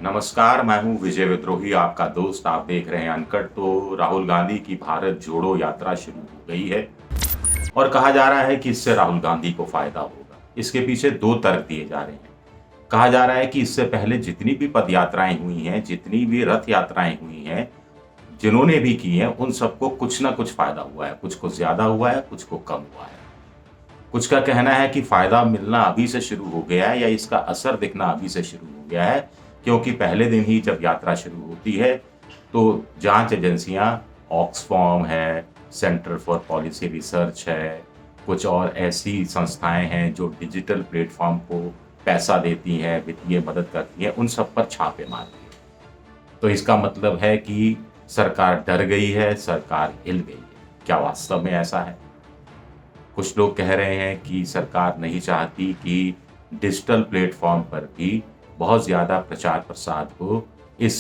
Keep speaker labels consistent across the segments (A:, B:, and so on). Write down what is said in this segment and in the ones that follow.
A: नमस्कार, मैं हूँ विजय विद्रोही, आपका दोस्त। आप देख रहे हैं अनकट। तो राहुल गांधी की भारत जोड़ो यात्रा शुरू हो गई है और कहा जा रहा है कि इससे राहुल गांधी को फायदा होगा। इसके पीछे दो तर्क दिए जा रहे हैं। कहा जा रहा है कि इससे पहले जितनी भी पद यात्राएं हुई हैं, जितनी भी रथ यात्राएं हुई हैं, जिन्होंने भी की हैं, उन सबको कुछ ना कुछ फायदा हुआ है। कुछ को ज्यादा हुआ है, कुछ को कम हुआ है। कुछ का कहना है कि फायदा मिलना अभी से शुरू हो गया है या इसका असर दिखना अभी से शुरू हो गया है, क्योंकि पहले दिन ही जब यात्रा शुरू होती है तो जांच एजेंसियां, ऑक्सफॉर्म है, सेंटर फॉर पॉलिसी रिसर्च है, कुछ और ऐसी संस्थाएं हैं जो डिजिटल प्लेटफॉर्म को पैसा देती हैं, वित्तीय मदद करती हैं, उन सब पर छापे मारती है। तो इसका मतलब है कि सरकार डर गई है, सरकार हिल गई है। क्या वास्तव में ऐसा है? कुछ लोग कह रहे हैं कि सरकार नहीं चाहती कि डिजिटल प्लेटफॉर्म पर भी बहुत ज़्यादा प्रचार प्रसार हो इस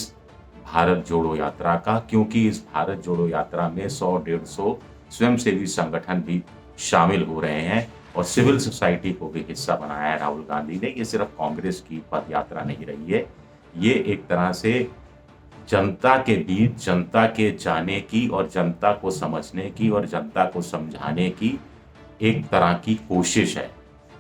A: भारत जोड़ो यात्रा का, क्योंकि इस भारत जोड़ो यात्रा में 100-150 स्वयंसेवी संगठन भी शामिल हो रहे हैं और सिविल सोसाइटी को भी हिस्सा बनाया है राहुल गांधी ने। ये सिर्फ कांग्रेस की पद यात्रा नहीं रही है, ये एक तरह से जनता के बीच, जनता के जाने की और जनता को समझने की और जनता को समझाने की एक तरह की कोशिश है,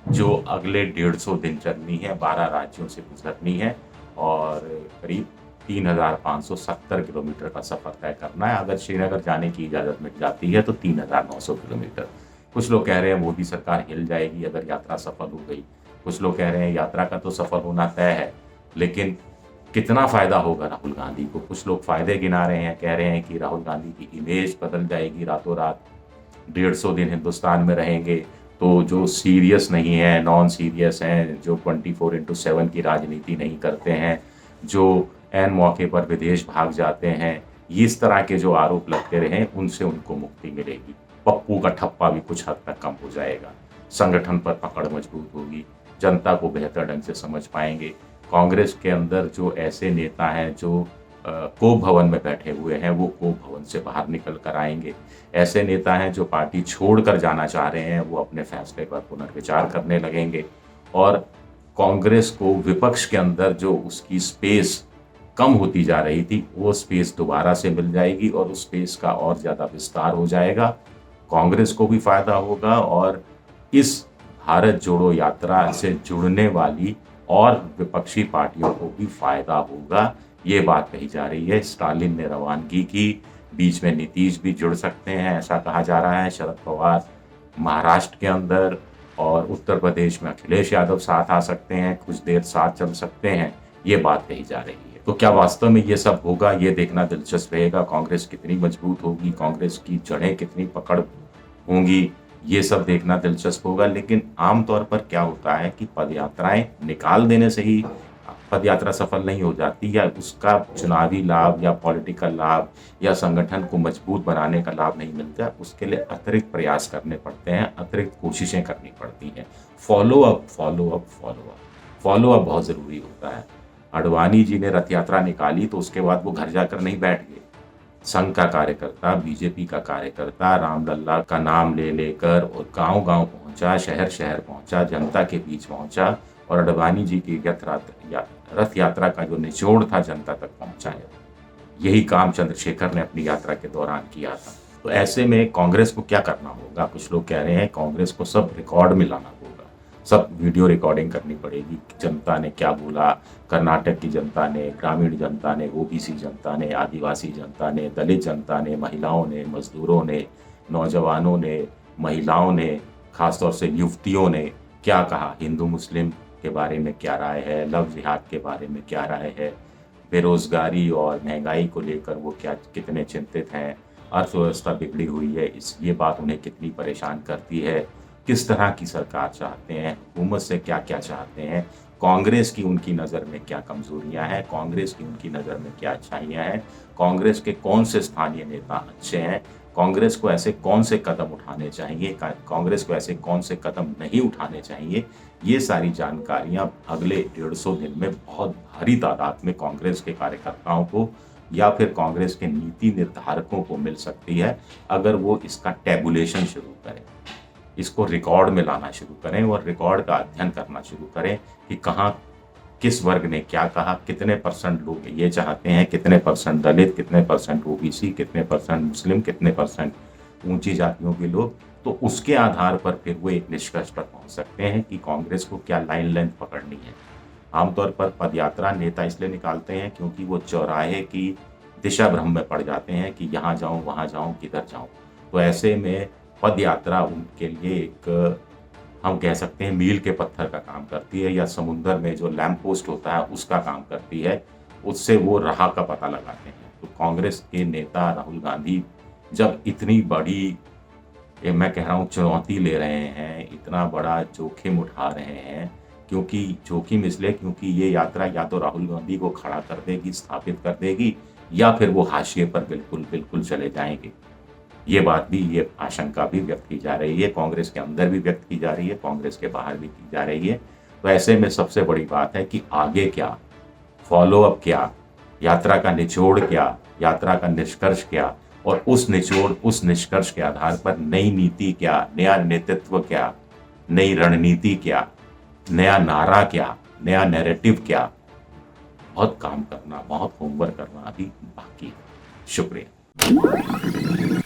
A: जो अगले 150 दिन चलनी है, 12 राज्यों से गुजरनी है और करीब 3570 किलोमीटर का सफर तय करना है। अगर श्रीनगर जाने की इजाज़त मिल जाती है तो 3900 किलोमीटर। कुछ लोग कह रहे हैं मोदी सरकार हिल जाएगी अगर यात्रा सफल हो गई। कुछ लोग कह रहे हैं यात्रा का तो सफल होना तय है, लेकिन कितना फायदा होगा राहुल गांधी को? कुछ लोग फायदे गिना रहे हैं, कह रहे हैं कि राहुल गांधी की इमेज बदल जाएगी रातों रात। 150 दिन हिंदुस्तान में रहेंगे तो जो सीरियस नहीं है, नॉन सीरियस हैं, जो 24/7 की राजनीति नहीं करते हैं, जो ऐन मौके पर विदेश भाग जाते हैं, ये इस तरह के जो आरोप लगते रहे, उनसे उनको मुक्ति मिलेगी। पप्पू का ठप्पा भी कुछ हद तक कम हो जाएगा, संगठन पर पकड़ मजबूत होगी, जनता को बेहतर ढंग से समझ पाएंगे। कांग्रेस के अंदर जो ऐसे नेता हैं जो कोप भवन में बैठे हुए हैं, वो कोप भवन से बाहर निकल कर आएंगे। ऐसे नेता हैं जो पार्टी छोड़कर जाना चाह रहे हैं, वो अपने फैसले पर पुनर्विचार करने लगेंगे और कांग्रेस को विपक्ष के अंदर जो उसकी स्पेस कम होती जा रही थी, वो स्पेस दोबारा से मिल जाएगी और उस स्पेस का और ज़्यादा विस्तार हो जाएगा। कांग्रेस को भी फायदा होगा और इस भारत जोड़ो यात्रा से जुड़ने वाली और विपक्षी पार्टियों को भी फायदा होगा, ये बात कही जा रही है। स्टालिन ने रवानगी की, बीच में नीतीश भी जुड़ सकते हैं, ऐसा कहा जा रहा है। शरद पवार महाराष्ट्र के अंदर और उत्तर प्रदेश में अखिलेश यादव साथ आ सकते हैं, कुछ देर साथ चल सकते हैं, ये बात कही जा रही है। तो क्या वास्तव में ये सब होगा? ये देखना दिलचस्प रहेगा। कांग्रेस कितनी मजबूत होगी, कांग्रेस की जड़ें कितनी पकड़ होंगी, ये सब देखना दिलचस्प होगा। लेकिन आमतौर पर क्या होता है कि पदयात्राएं निकाल देने से ही पदयात्रा सफल नहीं हो जाती, या उसका चुनावी लाभ या पॉलिटिकल लाभ या संगठन को मजबूत बनाने का लाभ नहीं मिलता। उसके लिए अतिरिक्त प्रयास करने पड़ते हैं, अतिरिक्त कोशिशें करनी पड़ती हैं। Follow up, follow up, follow up, follow up बहुत ज़रूरी होता है। अडवाणी जी ने रथ यात्रा निकाली तो उसके बाद वो घर जाकर नहीं बैठ गए। संघ का कार्यकर्ता, बीजेपी का कार्यकर्ता रामलल्ला का नाम ले लेकर और गांव-गांव पहुंचा, शहर शहर पहुंचा, जनता के बीच पहुंचा और अडवाणी जी की रथ यात्रा का जो निचोड़ था जनता तक पहुंचाया। यही काम चंद्रशेखर ने अपनी यात्रा के दौरान किया था। तो ऐसे में कांग्रेस को क्या करना होगा? कुछ लोग कह रहे हैं कांग्रेस को सब रिकॉर्ड में लाना होगा, सब वीडियो रिकॉर्डिंग करनी पड़ेगी। जनता ने क्या बोला, कर्नाटक की जनता ने, ग्रामीण जनता ने, ओबीसी जनता ने, आदिवासी जनता ने, दलित जनता ने, महिलाओं ने, मजदूरों ने, नौजवानों ने, महिलाओं ने, खासतौर से युवतियों ने क्या कहा, हिंदू मुस्लिम के बारे में क्या राय है, लव जिहाद के बारे में क्या राय है, बेरोजगारी और महंगाई को लेकर वो क्या कितने चिंतित हैं, अर्थव्यवस्था बिगड़ी हुई है, ये बात उन्हें कितनी परेशान करती है, किस तरह की सरकार चाहते हैं, हुकूमत से क्या क्या चाहते हैं, कांग्रेस की उनकी नज़र में क्या कमजोरियां हैं, कांग्रेस की उनकी नज़र में क्या अच्छाइयां हैं, कांग्रेस के कौन से स्थानीय नेता अच्छे हैं, कांग्रेस को ऐसे कौन से कदम उठाने चाहिए, कांग्रेस को ऐसे कौन से कदम नहीं उठाने चाहिए। ये सारी जानकारियां अगले 150 दिन में बहुत भारी तादाद में कांग्रेस के कार्यकर्ताओं को या फिर कांग्रेस के नीति निर्धारकों को मिल सकती है, अगर वो इसका टैबुलेशन शुरू करें, इसको रिकॉर्ड में लाना शुरू करें और रिकॉर्ड का अध्ययन करना शुरू करें कि कहाँ किस वर्ग ने क्या कहा, कितने परसेंट लोग ये चाहते हैं, कितने परसेंट दलित, कितने परसेंट ओबीसी, कितने परसेंट मुस्लिम, कितने परसेंट ऊंची जातियों के लोग, तो उसके आधार पर फिर वो एक निष्कर्ष पर पहुंच सकते हैं कि कांग्रेस को क्या लाइन लेंथ पकड़नी है। आमतौर पर पदयात्रा नेता इसलिए निकालते हैं क्योंकि वो चौराहे की दिशा भ्रम में पड़ जाते हैं कि यहाँ जाऊँ, वहाँ जाऊँ, किधर जाऊँ। तो ऐसे में पद यात्रा उनके लिए एक, हम कह सकते हैं, मील के पत्थर का काम करती है, या समुद्र में जो लैंप पोस्ट होता है उसका काम करती है। उससे वो राह का पता लगाते हैं। तो कांग्रेस के नेता राहुल गांधी जब इतनी बड़ी, ये मैं कह रहा हूँ, चुनौती ले रहे हैं, इतना बड़ा जोखिम उठा रहे हैं, क्योंकि जोखिम इसलिए क्योंकि ये यात्रा या तो राहुल गांधी को खड़ा कर देगी, स्थापित कर देगी, या फिर वो हाशिए पर बिल्कुल बिल्कुल चले जाएंगे। ये बात भी, ये आशंका भी व्यक्त की जा रही है, कांग्रेस के अंदर भी व्यक्त की जा रही है, कांग्रेस के बाहर भी की जा रही है। तो ऐसे में सबसे बड़ी बात है कि आगे क्या, फॉलो अप क्या, यात्रा का निचोड़ क्या, यात्रा का निष्कर्ष क्या, और उस निचोड़, उस निष्कर्ष के आधार पर नई नीति क्या, नया नेतृत्व क्या, नई रणनीति क्या, नया नारा क्या, नया नैरेटिव क्या, बहुत काम करना, बहुत होमवर्क करना अभी बाकी है। शुक्रिया।